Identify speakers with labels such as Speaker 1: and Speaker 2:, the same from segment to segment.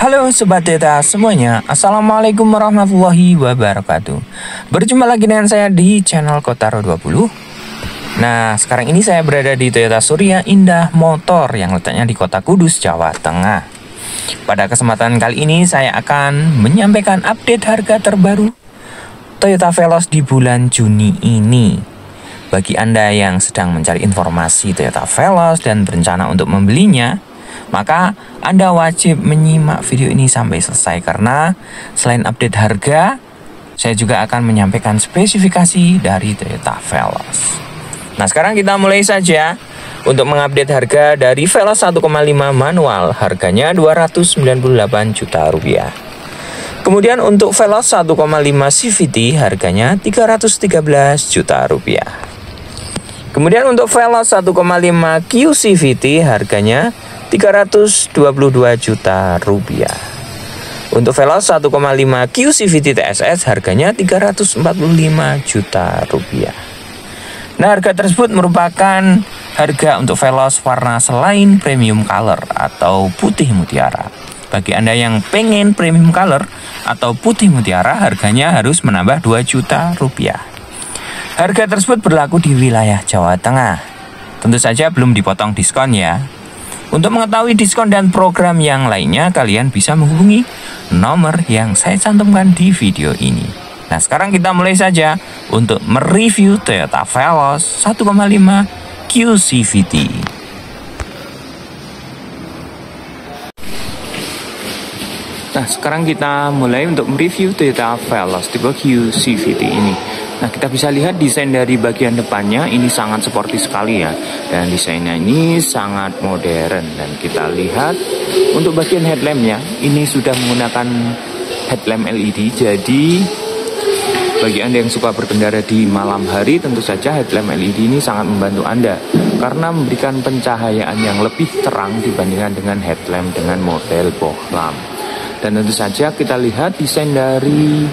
Speaker 1: Halo Sobat Toyota semuanya, Assalamualaikum warahmatollahi wabarakatuh. Berjumpa lagi dengan saya di channel Kotaro 20. Nah, sekarang ini saya berada di Toyota Surya Indah Motor yang letaknya di Kota Kudus, Jawa Tengah. Pada kesempatan kali ini saya akan menyampaikan update harga terbaru Toyota Veloz di bulan Juni ini. Bagi Anda yang sedang mencari informasi Toyota Veloz dan berencana untuk membelinya, maka Anda wajib menyimak video ini sampai selesai karena selain update harga, saya juga akan menyampaikan spesifikasi dari Toyota Veloz. Nah, sekarang kita mulai saja untuk mengupdate harga dari Veloz 1,5 manual, harganya 298 juta rupiah. Kemudian untuk Veloz 1,5 CVT harganya 313 juta rupiah. Kemudian untuk Veloz 1,5 QCVT harganya 322 juta rupiah. Untuk Veloz 1,5 QCVT TSS harganya 345 juta rupiah. Nah, harga tersebut merupakan harga untuk Veloz warna selain premium color atau putih mutiara. Bagi Anda yang pengen premium color atau putih mutiara, harganya harus menambah 2 juta rupiah. Harga tersebut berlaku di wilayah Jawa Tengah. Tentu saja belum dipotong diskon ya. Untuk mengetahui diskon dan program yang lainnya, kalian bisa menghubungi nomor yang saya cantumkan di video ini. Nah, sekarang kita mulai saja untuk mereview Toyota Veloz 1,5 QCVT. Nah, sekarang kita mulai untuk mereview Toyota Veloz tipe QCVT ini. Nah, kita bisa lihat desain dari bagian depannya ini sangat sporty sekali ya. Dan desainnya ini sangat modern. Dan kita lihat untuk bagian headlampnya ini sudah menggunakan headlamp LED. Jadi bagi Anda yang suka berkendara di malam hari, tentu saja headlamp LED ini sangat membantu Anda karena memberikan pencahayaan yang lebih terang dibandingkan dengan headlamp dengan model bohlam. Dan tentu saja kita lihat desain dari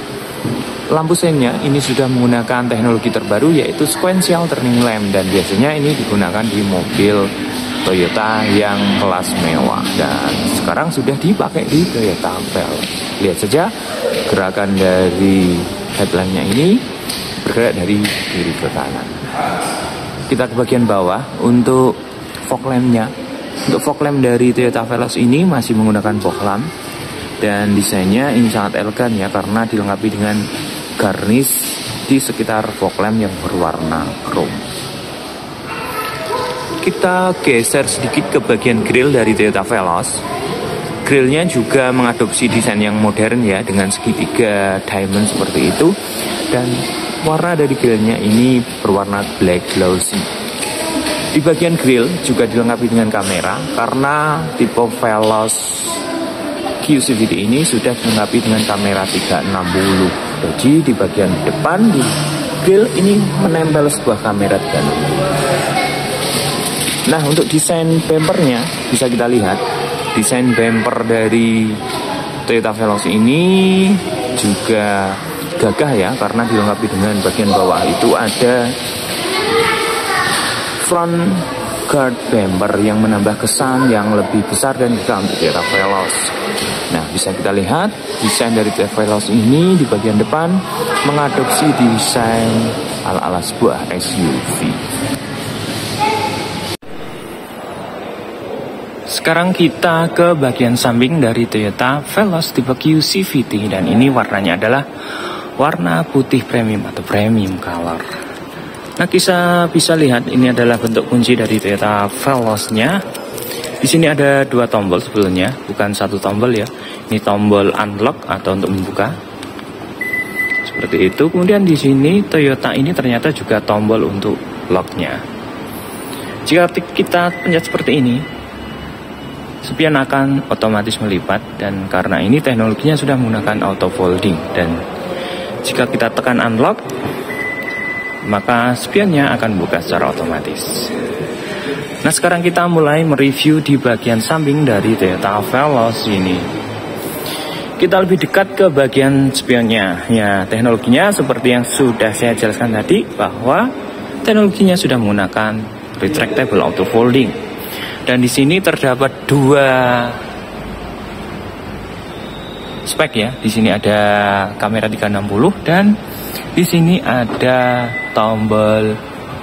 Speaker 1: lampu seinnya ini sudah menggunakan teknologi terbaru yaitu sequential turning lamp, dan biasanya ini digunakan di mobil Toyota yang kelas mewah dan sekarang sudah dipakai di Toyota Veloz. Lihat saja gerakan dari headlampnya ini bergerak dari kiri ke kanan. Kita ke bagian bawah untuk fog lampnya. Untuk fog lamp dari Toyota Veloz ini masih menggunakan bohlam dan desainnya ini sangat elegan ya karena dilengkapi dengan garnish di sekitar fog lamp yang berwarna chrome. Kita geser sedikit ke bagian grill dari Toyota Veloz. Grillnya juga mengadopsi desain yang modern ya dengan segitiga diamond seperti itu, dan warna dari grillnya ini berwarna black glossy. Di bagian grill juga dilengkapi dengan kamera karena tipe Veloz QCVT ini sudah dilengkapi dengan kamera 360. Jadi di bagian depan di grill ini menempel sebuah kamera 360. Nah, untuk desain bumpernya bisa kita lihat. Desain bumper dari Toyota Veloz ini juga gagah ya karena dilengkapi dengan bagian bawah itu ada front guard bumper yang menambah kesan yang lebih besar dan juga untuk Toyota Veloz. Nah, bisa kita lihat desain dari Toyota Veloz ini di bagian depan mengadopsi desain ala-ala sebuah SUV. Sekarang kita ke bagian samping dari Toyota Veloz tipe QCVT dan ini warnanya adalah warna putih premium atau premium color. Nah, kita bisa lihat ini adalah bentuk kunci dari Toyota Veloz-nya. Di sini ada dua tombol sebetulnya, bukan satu tombol ya. Ini tombol unlock atau untuk membuka. Seperti itu. Kemudian di sini Toyota ini ternyata juga tombol untuk locknya. Jika kita pencet seperti ini, spion akan otomatis melipat, dan karena ini teknologinya sudah menggunakan auto folding, dan jika kita tekan unlock maka spionnya akan buka secara otomatis. Nah, sekarang kita mulai mereview di bagian samping dari Toyota Veloz ini. Kita lebih dekat ke bagian spionnya. Ya, teknologinya seperti yang sudah saya jelaskan tadi bahwa teknologinya sudah menggunakan retractable auto folding. Dan di sini terdapat dua spek ya. Di sini ada kamera 360 dan di sini ada tombol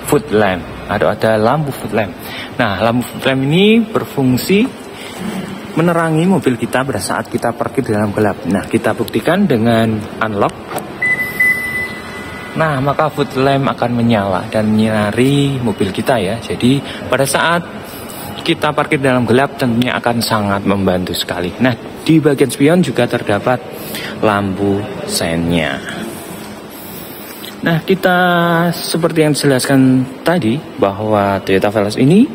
Speaker 1: foot lamp atau ada lampu foot lamp. Nah, lampu foot lamp ini berfungsi menerangi mobil kita pada saat kita parkir dalam gelap. Nah, kita buktikan dengan unlock. Nah, maka foot lamp akan menyala dan menyinari mobil kita ya. Jadi pada saat kita parkir dalam gelap tentunya akan sangat membantu sekali. Nah, di bagian spion juga terdapat lampu seinnya. Nah, kita seperti yang dijelaskan tadi bahwa Toyota Veloz ini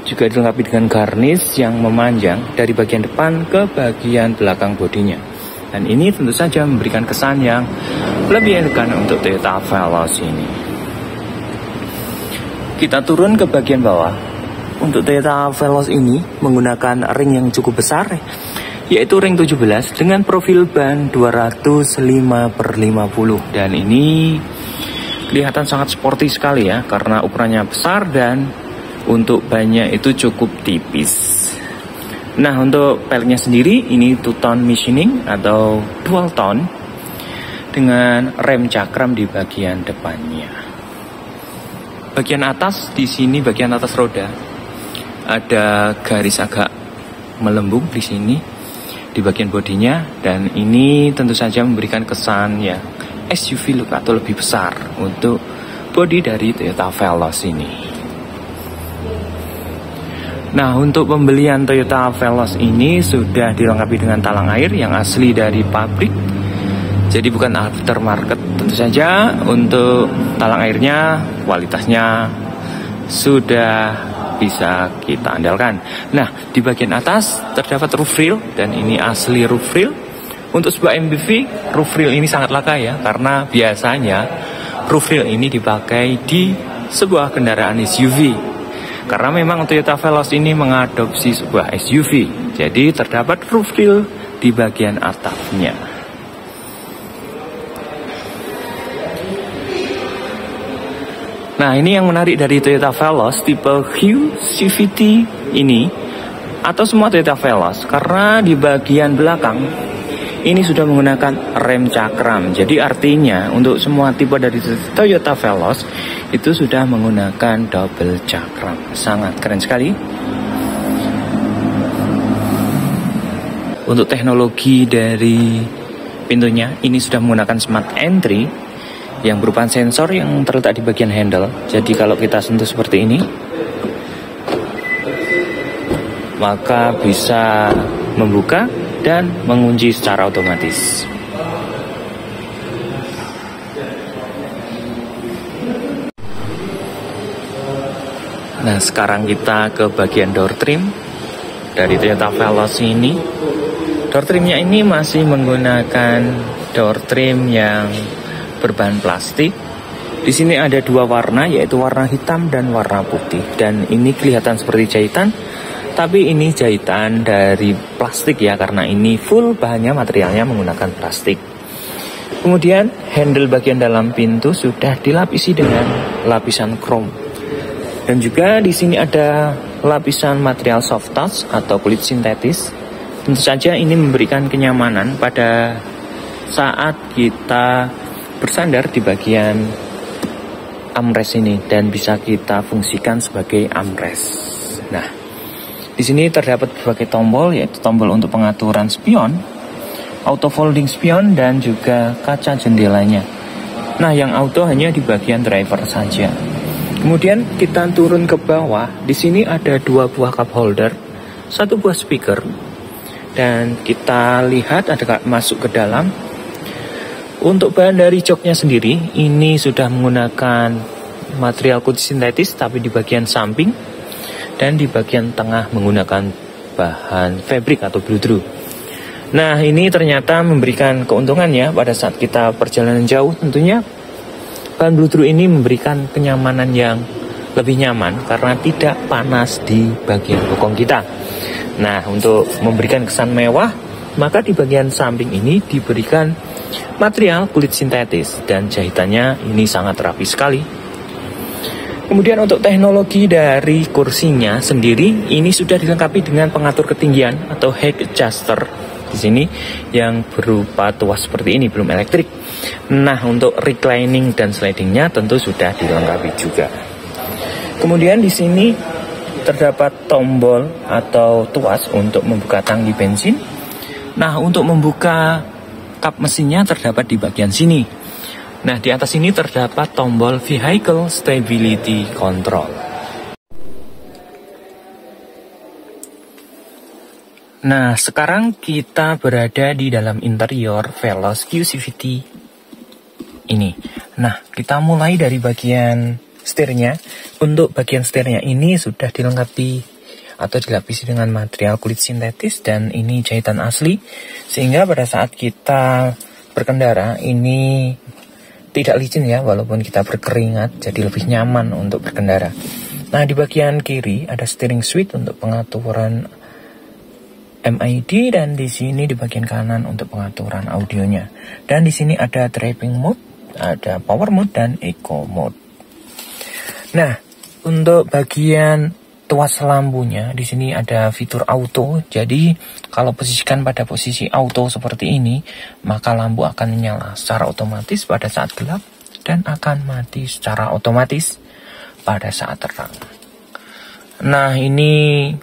Speaker 1: juga dilengkapi dengan garnish yang memanjang dari bagian depan ke bagian belakang bodinya. Dan ini tentu saja memberikan kesan yang lebih elegan untuk Toyota Veloz ini. Kita turun ke bagian bawah. Untuk Toyota Veloz ini menggunakan ring yang cukup besar, yaitu ring 17 dengan profil ban 205/50. Dan ini kelihatan sangat sporty sekali ya, karena ukurannya besar dan untuk bannya itu cukup tipis. Nah, untuk peleknya sendiri ini two-tone machining atau dual tone dengan rem cakram di bagian depannya. Bagian atas di sini, bagian atas roda ada garis agak melembung di sini di bagian bodinya, dan ini tentu saja memberikan kesan ya SUV look atau lebih besar untuk bodi dari Toyota Veloz ini. Nah, untuk pembelian Toyota Veloz ini sudah dilengkapi dengan talang air yang asli dari pabrik, jadi bukan aftermarket. Tentu saja untuk talang airnya kualitasnya sudah bisa kita andalkan. Nah, di bagian atas terdapat roof rail dan ini asli roof rail. Untuk sebuah MPV, roof rail ini sangat langka ya, karena biasanya roof rail ini dipakai di sebuah kendaraan SUV. Karena memang Toyota Veloz ini mengadopsi sebuah SUV, jadi terdapat roof rail di bagian atapnya. Nah, ini yang menarik dari Toyota Veloz tipe Hue CVT ini atau semua Toyota Veloz, karena di bagian belakang ini sudah menggunakan rem cakram. Jadi artinya untuk semua tipe dari Toyota Veloz itu sudah menggunakan double cakram. Sangat keren sekali. Untuk teknologi dari pintunya ini sudah menggunakan smart entry yang berupa sensor yang terletak di bagian handle. Jadi kalau kita sentuh seperti ini, maka bisa membuka dan mengunci secara otomatis. Nah, sekarang kita ke bagian door trim dari Toyota Veloz ini. Door trimnya ini masih menggunakan door trim yang berbahan plastik. Di sini ada dua warna, yaitu warna hitam dan warna putih. Dan ini kelihatan seperti jahitan, tapi ini jahitan dari plastik ya, karena ini full bahannya, materialnya menggunakan plastik. Kemudian handle bagian dalam pintu sudah dilapisi dengan lapisan krom. Dan juga di sini ada lapisan material soft touch atau kulit sintetis. Tentu saja ini memberikan kenyamanan pada saat kita bersandar di bagian armrest ini, dan bisa kita fungsikan sebagai armrest. Nah, di sini terdapat berbagai tombol, yaitu tombol untuk pengaturan spion, auto folding spion, dan juga kaca jendelanya. Nah, yang auto hanya di bagian driver saja. Kemudian kita turun ke bawah. Di sini ada dua buah cup holder, satu buah speaker, dan kita lihat ada masuk ke dalam. Untuk bahan dari joknya sendiri, ini sudah menggunakan material kulit sintetis, tapi di bagian samping dan di bagian tengah menggunakan bahan fabric atau bludru. Nah, ini ternyata memberikan keuntungan ya pada saat kita perjalanan jauh. Tentunya bahan bludru ini memberikan kenyamanan yang lebih nyaman karena tidak panas di bagian bokong kita. Nah, untuk memberikan kesan mewah, maka di bagian samping ini diberikan material kulit sintetis dan jahitannya ini sangat rapi sekali. Kemudian untuk teknologi dari kursinya sendiri, ini sudah dilengkapi dengan pengatur ketinggian atau height adjuster di sini yang berupa tuas seperti ini, belum elektrik. Nah, untuk reclining dan slidingnya tentu sudah dilengkapi juga. Kemudian di sini terdapat tombol atau tuas untuk membuka tangki bensin. Nah, untuk membuka kap mesinnya terdapat di bagian sini. Nah, di atas ini terdapat tombol Vehicle Stability Control. Nah, sekarang kita berada di dalam interior Veloz QCVT ini. Nah, kita mulai dari bagian setirnya. Untuk bagian setirnya ini sudah dilengkapi atau dilapisi dengan material kulit sintetis, dan ini jahitan asli, sehingga pada saat kita berkendara ini tidak licin ya, walaupun kita berkeringat, jadi lebih nyaman untuk berkendara. Nah, di bagian kiri ada steering switch untuk pengaturan MID, dan di sini di bagian kanan untuk pengaturan audionya. Dan di sini ada driving mode, ada power mode, dan eco mode. Nah, untuk bagian tuas lampunya di sini ada fitur auto. Jadi kalau posisikan pada posisi auto seperti ini, maka lampu akan menyala secara otomatis pada saat gelap dan akan mati secara otomatis pada saat terang. Nah, ini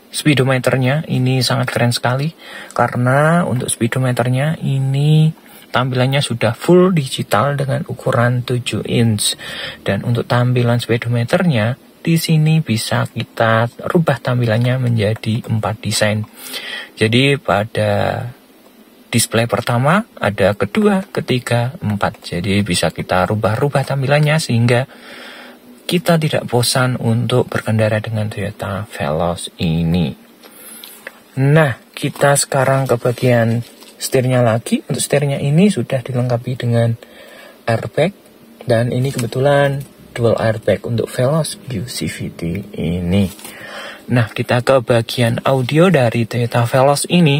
Speaker 1: speedometernya ini sangat keren sekali, karena untuk speedometernya ini tampilannya sudah full digital dengan ukuran 7 inch. Dan untuk tampilan speedometernya di sini bisa kita rubah tampilannya menjadi 4 desain. Jadi pada display pertama ada kedua, ketiga, 4. Jadi bisa kita rubah-rubah tampilannya sehingga kita tidak bosan untuk berkendara dengan Toyota Veloz ini. Nah, kita sekarang ke bagian setirnya lagi. Untuk setirnya ini sudah dilengkapi dengan airbag, dan ini kebetulan dual airbag untuk Veloz QCVT ini. Nah, kita ke bagian audio dari Toyota Veloz ini.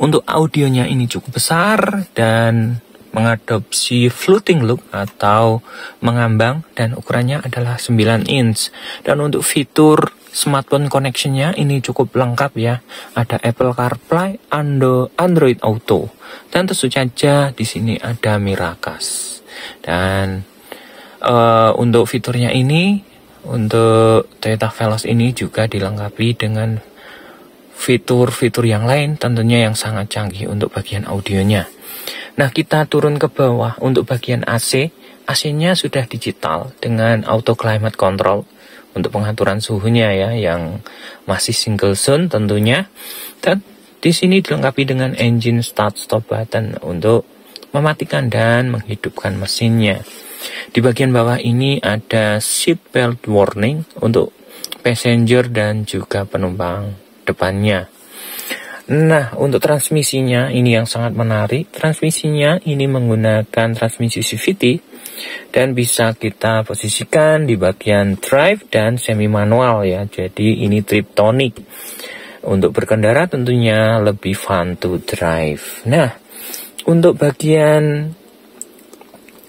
Speaker 1: Untuk audionya ini cukup besar dan mengadopsi floating loop atau mengambang, dan ukurannya adalah 9 inch. Dan untuk fitur smartphone connectionnya ini cukup lengkap ya. Ada Apple CarPlay, Android Auto, dan tentu saja di sini ada Miracast. Dan untuk fiturnya ini, untuk Toyota Veloz ini juga dilengkapi dengan fitur-fitur yang lain, tentunya yang sangat canggih untuk bagian audionya. Nah, kita turun ke bawah. Untuk bagian AC, AC-nya sudah digital dengan auto climate control untuk pengaturan suhunya ya, yang masih single zone tentunya. Dan di sini dilengkapi dengan engine start stop button untuk mematikan dan menghidupkan mesinnya. Di bagian bawah ini ada seat belt warning untuk passenger dan juga penumpang depannya. Nah, untuk transmisinya ini yang sangat menarik. Transmisinya ini menggunakan transmisi CVT dan bisa kita posisikan di bagian drive dan semi manual ya. Jadi ini triptonic. Untuk berkendara tentunya lebih fun to drive. Nah, untuk bagian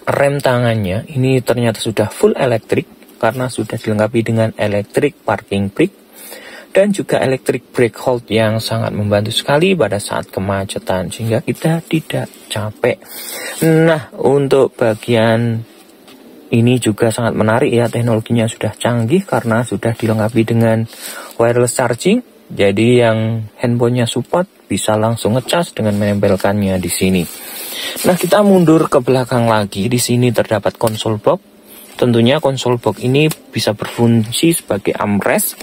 Speaker 1: rem tangannya ini ternyata sudah full elektrik, karena sudah dilengkapi dengan electric parking brake dan juga electric brake hold yang sangat membantu sekali pada saat kemacetan sehingga kita tidak capek. Nah, untuk bagian ini juga sangat menarik ya, teknologinya sudah canggih karena sudah dilengkapi dengan wireless charging. Jadi yang handphonenya support bisa langsung ngecas dengan menempelkannya di sini. Nah, kita mundur ke belakang lagi. Di sini terdapat konsol box. Tentunya konsol box ini bisa berfungsi sebagai armrest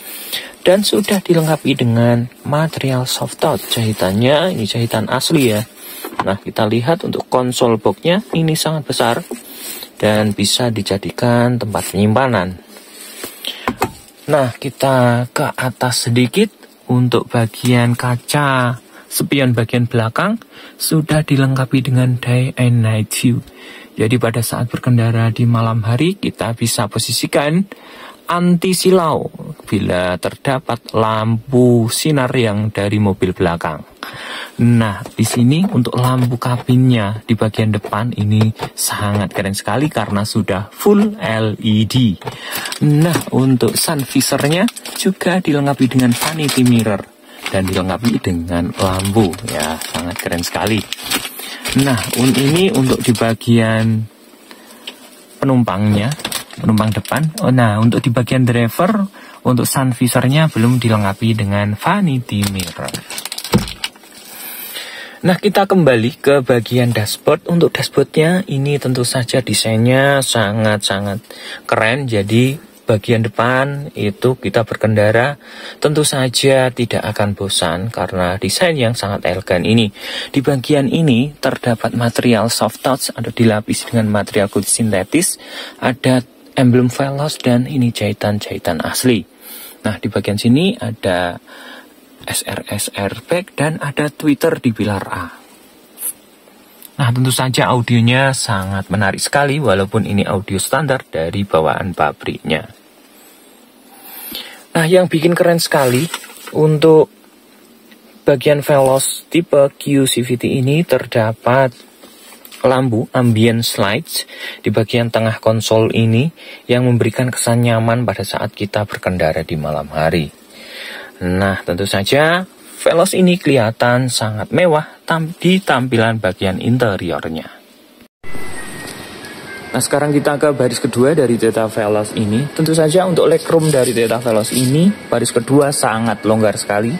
Speaker 1: dan sudah dilengkapi dengan material soft touch. Jahitannya ini jahitan asli ya. Nah, kita lihat untuk konsol box-nya ini sangat besar dan bisa dijadikan tempat penyimpanan. Nah, kita ke atas sedikit. Untuk bagian kaca spion bagian belakang sudah dilengkapi dengan day and night view. Jadi pada saat berkendara di malam hari kita bisa posisikan anti silau bila terdapat lampu sinar yang dari mobil belakang. Nah, di sini untuk lampu kabinnya di bagian depan ini sangat keren sekali karena sudah full LED. Nah, untuk sun visornya juga dilengkapi dengan vanity mirror. dan dilengkapi dengan lampu ya, sangat keren sekali. Nah, ini untuk di bagian penumpangnya, penumpang depan. Nah, untuk di bagian driver, untuk sun visornya belum dilengkapi dengan vanity mirror. Nah, kita kembali ke bagian dashboard. Untuk dashboardnya ini tentu saja desainnya sangat-sangat keren. Jadi bagian depan itu kita berkendara tentu saja tidak akan bosan karena desain yang sangat elegan ini. Di bagian ini terdapat material soft touch atau dilapisi dengan material kulit sintetis. Ada emblem Veloz dan ini jahitan-jahitan asli. Nah, di bagian sini ada SRS airbag dan ada tweeter di pilar A. Nah, tentu saja audionya sangat menarik sekali walaupun ini audio standar dari bawaan pabriknya. Nah, yang bikin keren sekali untuk bagian Veloz tipe Q CVT ini terdapat lampu ambience lights di bagian tengah konsol ini yang memberikan kesan nyaman pada saat kita berkendara di malam hari. Nah, tentu saja Veloz ini kelihatan sangat mewah di tampilan bagian interiornya. Nah, sekarang kita ke baris kedua dari Toyota Veloz ini. Tentu saja untuk legroom dari Toyota Veloz ini, baris kedua sangat longgar sekali.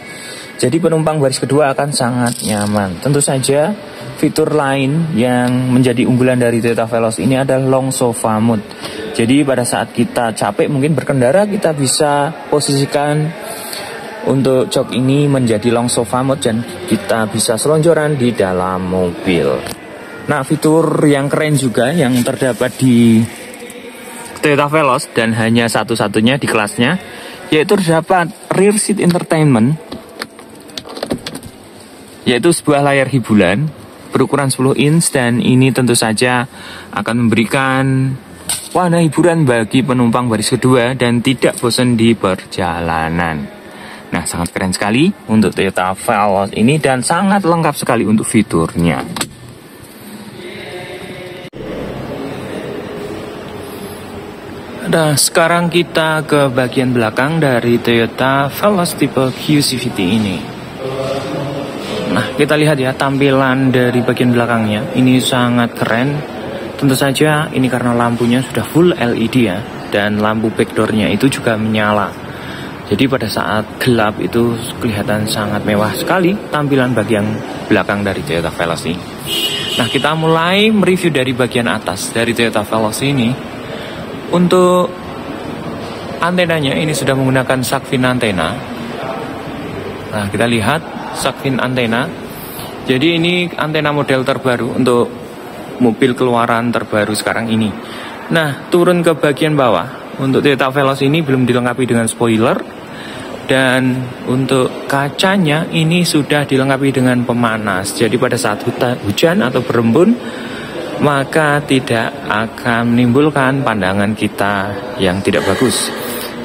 Speaker 1: Jadi penumpang baris kedua akan sangat nyaman. Tentu saja fitur lain yang menjadi unggulan dari Toyota Veloz ini adalah long sofa mode. Jadi pada saat kita capek mungkin berkendara, kita bisa posisikan untuk jok ini menjadi long sofa mode dan kita bisa selonjoran di dalam mobil. Nah, fitur yang keren juga yang terdapat di Toyota Veloz dan hanya satu-satunya di kelasnya, yaitu terdapat rear seat entertainment, yaitu sebuah layar hiburan berukuran 10 inch dan ini tentu saja akan memberikan warna hiburan bagi penumpang baris kedua dan tidak bosan di perjalanan. Nah, sangat keren sekali untuk Toyota Veloz ini dan sangat lengkap sekali untuk fiturnya. Nah, sekarang kita ke bagian belakang dari Toyota Veloz tipe Q CVT ini. Nah, kita lihat ya tampilan dari bagian belakangnya. Ini sangat keren. Tentu saja ini karena lampunya sudah full LED ya. Dan lampu backdoornya itu juga menyala. Jadi pada saat gelap itu kelihatan sangat mewah sekali tampilan bagian belakang dari Toyota Veloz ini. Nah, kita mulai mereview dari bagian atas dari Toyota Veloz ini. Untuk antenanya ini sudah menggunakan shark fin antena. Nah, kita lihat shark fin antena. Jadi ini antena model terbaru untuk mobil keluaran terbaru sekarang ini. Nah, turun ke bagian bawah. Untuk Toyota Veloz ini belum dilengkapi dengan spoiler. Dan untuk kacanya ini sudah dilengkapi dengan pemanas. Jadi pada saat hujan atau berembun, maka tidak akan menimbulkan pandangan kita yang tidak bagus.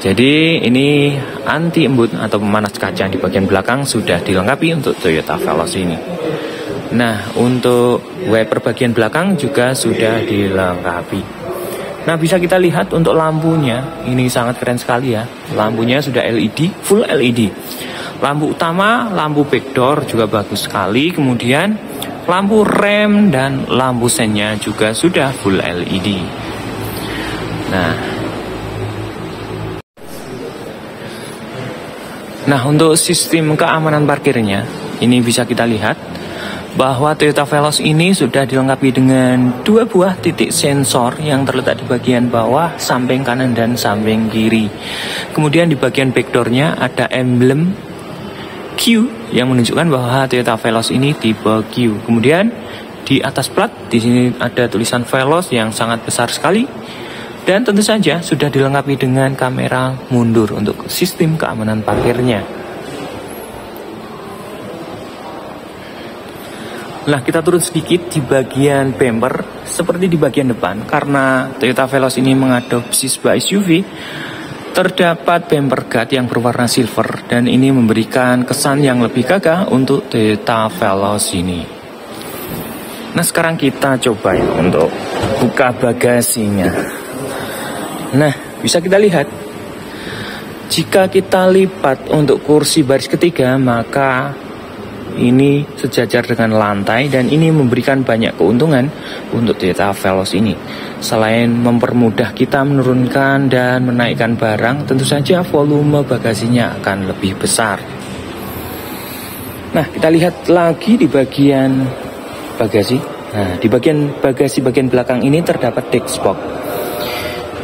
Speaker 1: Jadi ini anti embun atau pemanas kaca di bagian belakang sudah dilengkapi untuk Toyota Veloz ini. Nah, untuk wiper bagian belakang juga sudah dilengkapi. Nah, bisa kita lihat untuk lampunya, ini sangat keren sekali ya. Lampunya sudah LED, full LED. Lampu utama, lampu backdoor juga bagus sekali. Kemudian lampu rem dan lampu sennya juga sudah full LED. Nah, untuk sistem keamanan parkirnya, ini bisa kita lihat bahwa Toyota Veloz ini sudah dilengkapi dengan 2 buah titik sensor yang terletak di bagian bawah, samping kanan dan samping kiri. Kemudian di bagian backdoornya ada emblem Q yang menunjukkan bahwa Toyota Veloz ini tipe Q. Kemudian di atas plat di sini ada tulisan Veloz yang sangat besar sekali. Dan tentu saja sudah dilengkapi dengan kamera mundur untuk sistem keamanan parkirnya. Nah, kita turun sedikit di bagian bumper seperti di bagian depan. Karena Toyota Veloz ini mengadopsi sebuah SUV, terdapat bumper guard yang berwarna silver dan ini memberikan kesan yang lebih gagah untuk Toyota Veloz ini. Nah, sekarang kita coba ya untuk buka bagasinya. Nah, bisa kita lihat Jika kita lipat untuk kursi baris ketiga, maka ini sejajar dengan lantai dan ini memberikan banyak keuntungan untuk Toyota Veloz ini. Selain mempermudah kita menurunkan dan menaikkan barang, tentu saja volume bagasinya akan lebih besar. Nah, kita lihat lagi di bagian bagasi. Nah, di bagian bagasi bagian belakang ini terdapat desk box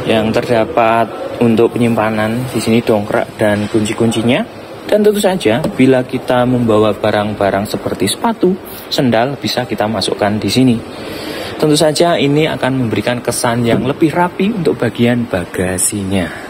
Speaker 1: yang terdapat untuk penyimpanan. Di sini dongkrak dan kunci-kuncinya. Dan tentu saja bila kita membawa barang-barang seperti sepatu, sendal bisa kita masukkan di sini. Tentu saja ini akan memberikan kesan yang lebih rapi untuk bagian bagasinya.